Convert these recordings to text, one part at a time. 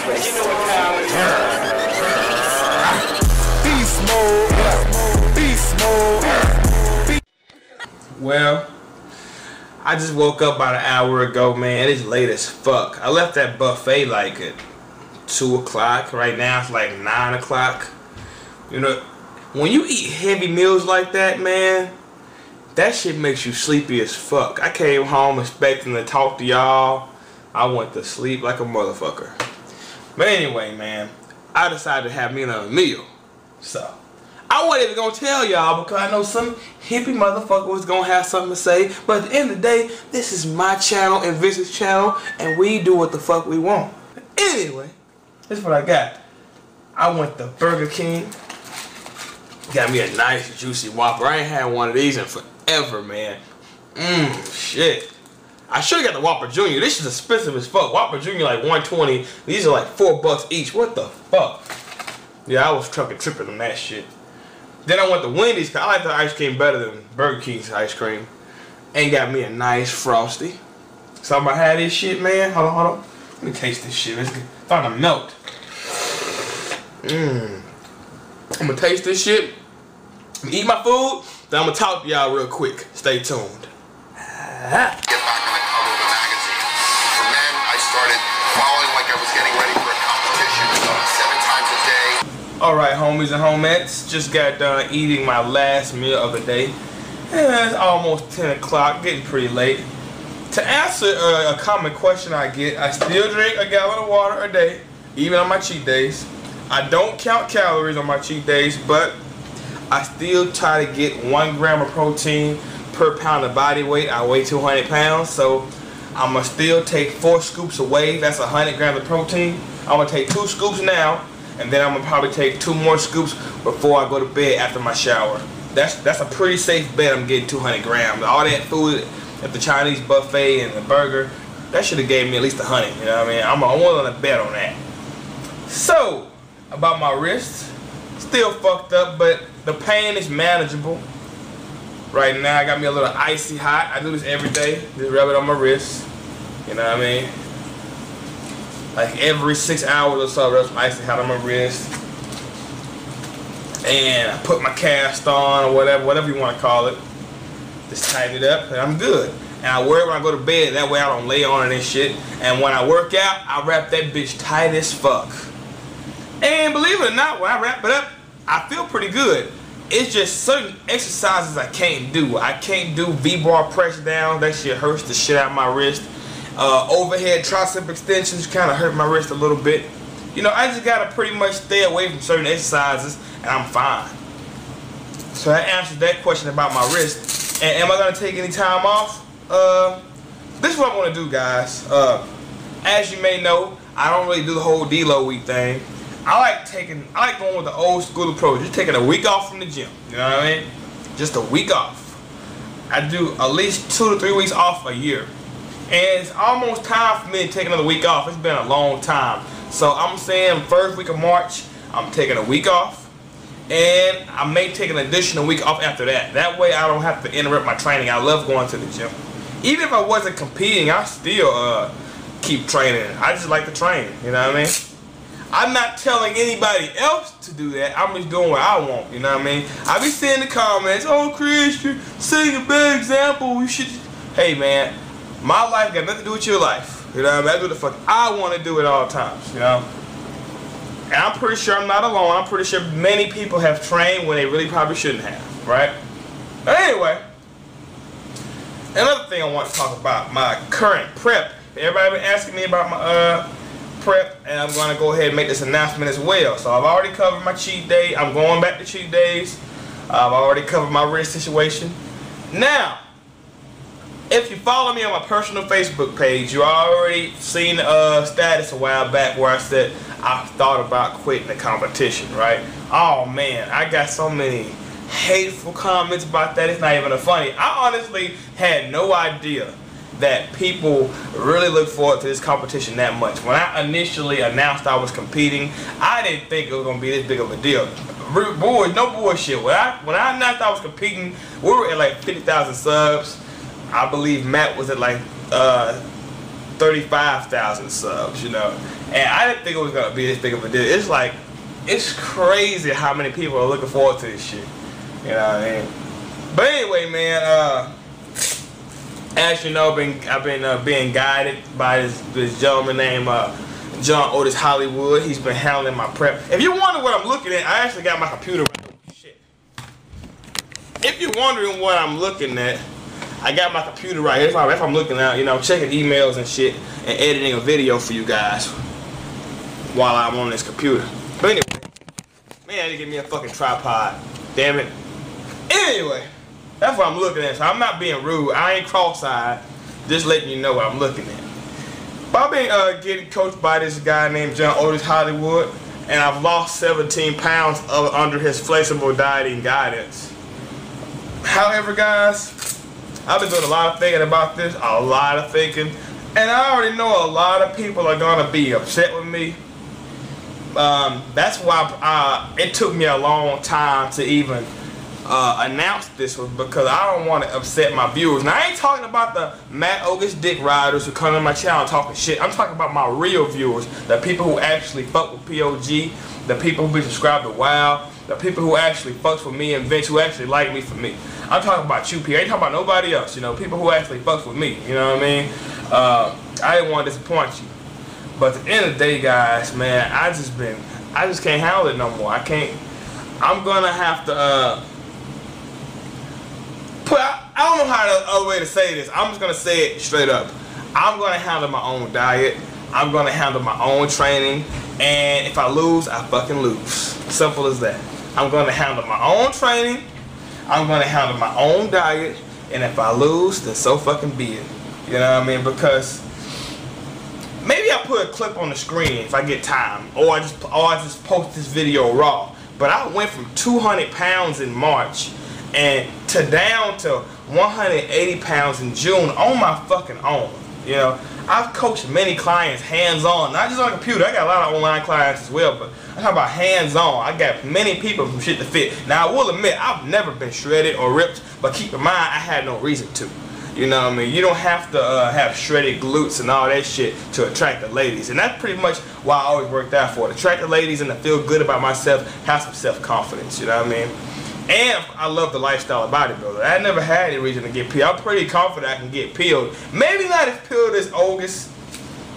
You know what time it is. Beast mode. Well, I just woke up about an hour ago, man. It's late as fuck. I left that buffet like at 2 o'clock. Right now it's like 9 o'clock. You know, when you eat heavy meals like that, man, that shit makes you sleepy as fuck. I came home expecting to talk to y'all. I went to sleep like a motherfucker. But anyway, man, I decided to have me another meal. So, I wasn't even gonna tell y'all because I know some hippie motherfucker was gonna have something to say. But at the end of the day, this is my channel and Vince's channel, and we do what the fuck we want. Anyway, this is what I got. I went to Burger King. Got me a nice juicy Whopper. I ain't had one of these in forever, man. Shit. I should have got the Whopper Jr. This is expensive as fuck. Whopper Jr. like $120. These are like $4 each. What the fuck? Yeah, I was tripping on that shit. Then I went to Wendy's because I like the ice cream better than Burger King's ice cream. And got me a nice Frosty. So I'm gonna have this shit, man. Hold on. Let me taste this shit. It's starting to melt. I'm gonna taste this shit, eat my food, then I'm gonna talk to y'all real quick. Stay tuned. Get back on the cover of the magazine. From then, I started following like I was getting ready for a competition, 7 times a day. Alright, homies and homettes, just got done eating my last meal of the day. It's almost 10 o'clock, getting pretty late. To answer a common question I get, I still drink a gallon of water a day, even on my cheat days. I don't count calories on my cheat days, but I still try to get 1 gram of protein per pound of body weight. I weigh 200 pounds, so I'm going to still take 4 scoops away. That's 100 grams of protein. I'm going to take 2 scoops now, and then I'm going to probably take 2 more scoops before I go to bed after my shower. That's a pretty safe bet I'm getting 200 grams. All that food at the Chinese buffet and the burger, that should have gave me at least 100, you know what I mean? I'm willing to bet on that. So, about my wrist, still fucked up, but the pain is manageable. Right now I got me a little icy hot. I do this every day, just rub it on my wrist, you know what I mean? Like every 6 hours or so, I rub some icy hot on my wrist. And I put my cast on, or whatever you want to call it. Just tighten it up and I'm good. And I wear it when I go to bed, that way I don't lay on it and shit. And when I work out, I wrap that bitch tight as fuck. And believe it or not, when I wrap it up, I feel pretty good. It's just certain exercises I can't do. I can't do V-bar press down. That shit hurts the shit out of my wrist. Overhead tricep extensions kind of hurt my wrist a little bit. You know, I just gotta pretty much stay away from certain exercises and I'm fine. So that answers that question about my wrist. And am I gonna take any time off? This is what I'm gonna do, guys. As you may know, I don't really do the whole deload week thing. I like going with the old school approach. Just taking a week off from the gym. You know what I mean? Just a week off. I do at least 2 to 3 weeks off a year. And it's almost time for me to take another week off. It's been a long time. So I'm saying first week of March, I'm taking a week off. And I may take an additional week off after that. That way I don't have to interrupt my training. I love going to the gym. Even if I wasn't competing, I still keep training. I just like to train. You know what I mean? I'm not telling anybody else to do that. I'm just doing what I want, you know what I mean? I be seeing the comments, oh Chris, you're setting a bad example. You should. Hey man, my life got nothing to do with your life. You know what I mean? I do the fuck I want to do at all times, you know? And I'm pretty sure I'm not alone. I'm pretty sure many people have trained when they really probably shouldn't have, right? But anyway, another thing I want to talk about, my current prep. Everybody been asking me about my prep, and I'm going to go ahead and make this announcement as well. So I've already covered my cheat day. I'm going back to cheat days. I've already covered my wrist situation. Now, if you follow me on my personal Facebook page, you already seen a status a while back where I said I thought about quitting the competition, right? Oh man, I got so many hateful comments about that. It's not even funny. I honestly had no idea that people really look forward to this competition that much. When I initially announced I was competing, I didn't think it was gonna be this big of a deal. Boy, no bullshit. When I announced I was competing, we were at like 50,000 subs. I believe Matt was at like 35,000 subs, you know. And I didn't think it was gonna be this big of a deal. It's like, it's crazy how many people are looking forward to this shit. You know what I mean? But anyway, man, as you know, I've been being guided by this gentleman named John Otis Hollywood. He's been handling my prep. If you're wondering what I'm looking at, I actually got my computer right. Shit. If you're wondering what I'm looking at, I got my computer right here. If I'm looking at, you know, checking emails and shit and editing a video for you guys while I'm on this computer. But anyway, man, they give me a fucking tripod. Damn it. Anyway, that's what I'm looking at. So I'm not being rude. I ain't cross-eyed. Just letting you know what I'm looking at. But I've been getting coached by this guy named John Otis Hollywood, and I've lost 17 pounds under his flexible dieting guidance. However, guys, I've been doing a lot of thinking about this, a lot of thinking, and I already know a lot of people are gonna be upset with me. That's why it took me a long time to even announce this, was because I don't want to upset my viewers. Now I ain't talking about the Matt Ogus dick riders who come to my channel talking shit. I'm talking about my real viewers, the people who actually fuck with POG, the people who be subscribed to WoW, the people who actually fucks with me and Vince, who actually like me for me. I'm talking about you, P. I ain't talking about nobody else, you know, people who actually fucks with me, you know what I mean? I didn't want to disappoint you. But at the end of the day, guys, man, I just can't handle it no more. I'm gonna have to, I don't know how the other way to say this. I'm just gonna say it straight up. I'm gonna handle my own diet. I'm gonna handle my own training. And if I lose, I fucking lose. Simple as that. I'm gonna handle my own training. I'm gonna handle my own diet. And if I lose, then so fucking be it. You know what I mean? Because maybe I put a clip on the screen if I get time, or I just post this video raw. But I went from 200 pounds in March and down to 180 pounds in June on my fucking own. You know, I've coached many clients hands-on, not just on the computer. I got a lot of online clients as well, but I'm talking about hands-on. I got many people from shit to fit. Now I will admit, I've never been shredded or ripped, but keep in mind, I had no reason to. You know what I mean? You don't have to have shredded glutes and all that shit to attract the ladies. And that's pretty much why I always worked out for. To attract the ladies and to feel good about myself, have some self-confidence, you know what I mean? And I love the lifestyle of bodybuilder. I never had any reason to get peeled. I'm pretty confident I can get peeled. Maybe not as peeled as August,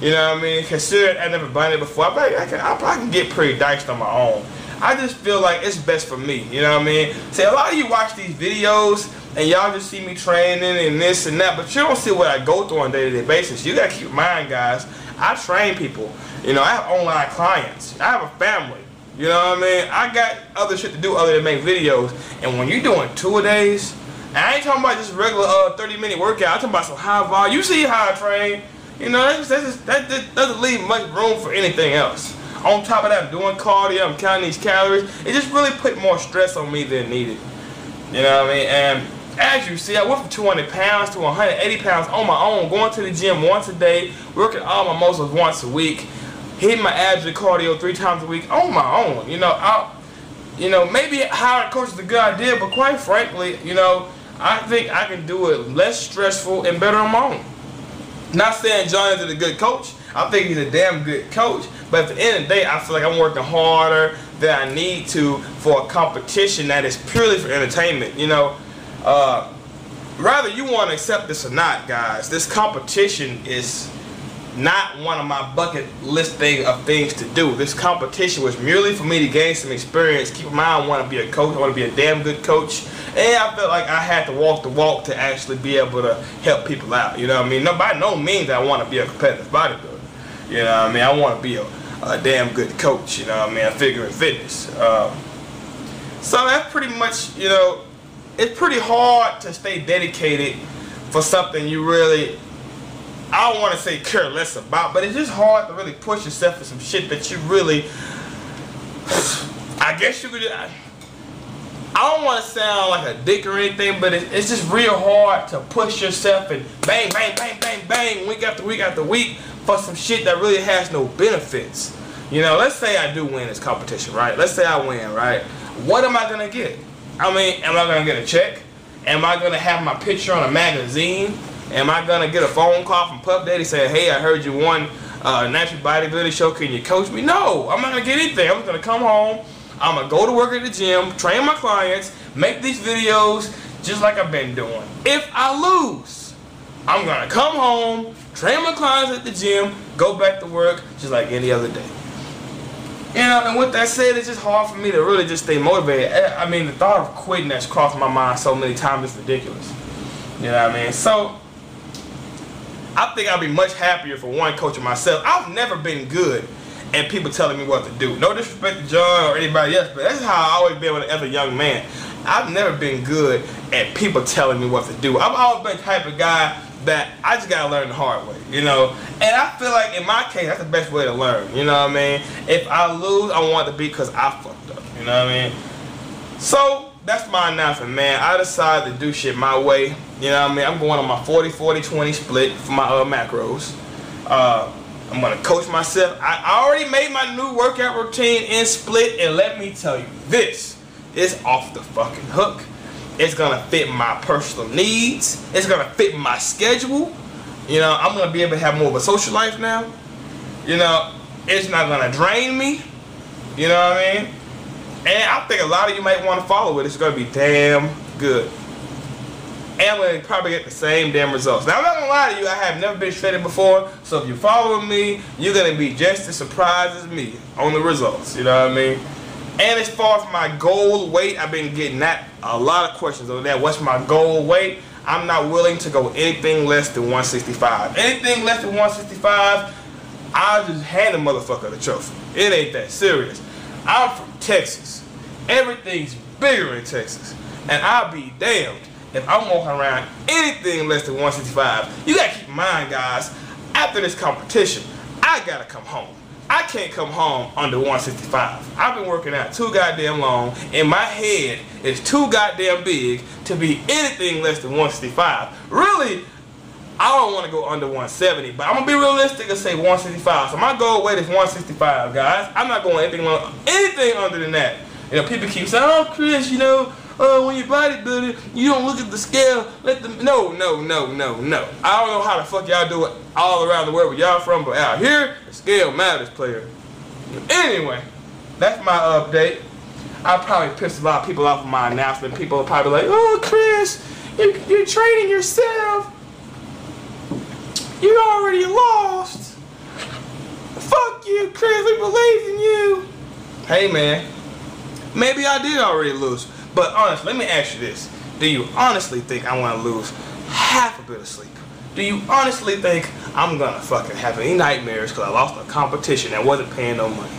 you know what I mean? Considering I never done it before, I can get pretty diced on my own. I just feel like it's best for me, you know what I mean? See, a lot of you watch these videos and y'all just see me training and this and that, but you don't see what I go through on a day-to-day basis. You gotta keep in mind, guys, I train people. You know, I have online clients. I have a family. You know what I mean? I got other shit to do other than make videos. And when you're doing 2-a-days, and I ain't talking about just regular 30-minute workout. I'm talking about some high volume. You see how I train. You know, that doesn't leave much room for anything else. On top of that, I'm doing cardio. I'm counting these calories. It just really put more stress on me than needed. You know what I mean? And as you see, I went from 200 pounds to 180 pounds on my own, going to the gym once a day, working all my muscles once a week, hitting my abs and cardio 3 times a week on my own. You know, maybe hiring a coach is a good idea, but quite frankly, you know, I think I can do it less stressful and better on my own. Not saying John isn't a good coach. I think he's a damn good coach, but at the end of the day, I feel like I'm working harder than I need to for a competition that is purely for entertainment. You know, whether you want to accept this or not, guys, this competition is not one of my bucket list of things to do. This competition was merely for me to gain some experience. Keep in mind, I want to be a coach. I want to be a damn good coach. And I felt like I had to walk the walk to actually be able to help people out. You know what I mean? No, by no means I want to be a competitive bodybuilder. You know what I mean? I want to be a damn good coach. You know what I mean? A figure in fitness. So that's pretty much, you know, it's pretty hard to stay dedicated for something you really, I don't want to say care less about, but it's just hard to really push yourself for some shit that you really, I guess you could, I don't want to sound like a dick or anything, but it's just real hard to push yourself and bang, bang, bang, bang, bang, week after week after week for some shit that really has no benefits. You know, let's say I do win this competition, right? Let's say I win, right? What am I going to get? I mean, am I going to get a check? Am I going to have my picture on a magazine? Am I gonna get a phone call from Puff Daddy saying, hey, I heard you won Natural Bodybuilding Show, can you coach me? No, I'm not gonna get anything. I'm just gonna come home, I'm gonna go to work at the gym, train my clients, make these videos just like I've been doing. If I lose, I'm gonna come home, train my clients at the gym, go back to work just like any other day. You know, and with that said, it's just hard for me to really just stay motivated. I mean, the thought of quitting that's crossed my mind so many times is ridiculous. You know what I mean? So, I think I'd be much happier for one coaching myself. I've never been good at people telling me what to do. No disrespect to John or anybody else, but that's how I always been with every young man. I've never been good at people telling me what to do. I've always been the type of guy that I just gotta learn the hard way, you know. And I feel like in my case, that's the best way to learn, you know what I mean? If I lose, I want it to be because I fucked up, you know what I mean? So, that's my announcement, man. I decided to do shit my way, you know what I mean? I'm going on my 40-40-20 split for my macros. I'm gonna coach myself. I already made my new workout routine in split, and let me tell you, this is off the fucking hook. It's gonna fit my personal needs. It's gonna fit my schedule. You know, I'm gonna be able to have more of a social life now. You know, it's not gonna drain me. You know what I mean? And I think a lot of you might want to follow it. It's gonna be damn good. And I'm gonna probably get the same damn results. Now I'm not gonna lie to you, I have never been shredded before. So if you're following me, you're gonna be just as surprised as me on the results. You know what I mean? And as far as my goal weight, I've been getting a lot of questions on that. What's my goal weight? I'm not willing to go anything less than 165. Anything less than 165, I'll just hand the motherfucker the trophy. It ain't that serious. I'm from Texas. Everything's bigger in Texas. And I'll be damned if I'm walking around anything less than 165. You gotta keep in mind, guys, after this competition, I gotta come home. I can't come home under 165. I've been working out too goddamn long, and my head is too goddamn big to be anything less than 165. Really, I don't want to go under 170, but I'm gonna be realistic and say 165. So my goal weight is 165, guys. I'm not going anything under than that. You know, people keep saying, "Oh, Chris, you know, when you're bodybuilding, you don't look at the scale. Let them." No. I don't know how the fuck y'all do it all around the world where y'all from, but out here, the scale matters, player. Anyway, that's my update. I probably pissed a lot of people off with my announcement. People are probably like, "Oh, Chris, you're training yourself. You already lost. Fuck you, Chris. We believe in you." Hey, man. Maybe I did already lose. But honestly, let me ask you this. Do you honestly think I want to lose half a bit of sleep? Do you honestly think I'm going to fucking have any nightmares because I lost a competition that wasn't paying no money?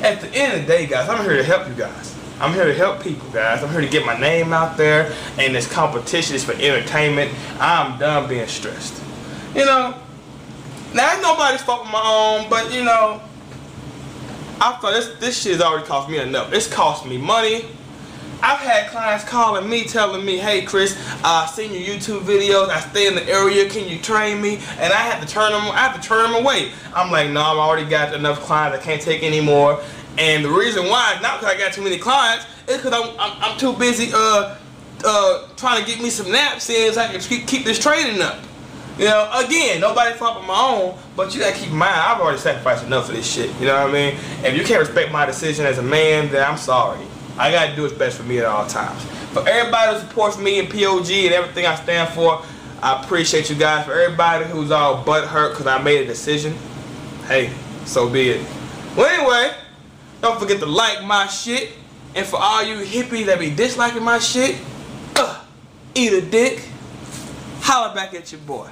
At the end of the day, guys, I'm here to help you guys. I'm here to help people, guys. I'm here to get my name out there, and this competition is for entertainment. I'm done being stressed. You know, now it's nobody's fault but my own, but you know, I thought this shit has already cost me enough. It's cost me money. I've had clients calling me, telling me, "Hey Chris, I've seen your YouTube videos. I stay in the area. Can you train me?" And I have to turn them away. I'm like, "No, I've already got enough clients. I can't take any more." And the reason why is not because I got too many clients. It's because I'm too busy trying to get me some naps in so I can keep this training up. You know, again, nobody's fault but my own, but you gotta keep in mind, I've already sacrificed enough for this shit. You know what I mean? If you can't respect my decision as a man, then I'm sorry. I gotta do what's best for me at all times. For everybody who supports me and POG and everything I stand for, I appreciate you guys. For everybody who's all butthurt because I made a decision, hey, so be it. Well, anyway, don't forget to like my shit. And for all you hippies that be disliking my shit, eat a dick. Holla back at your boy.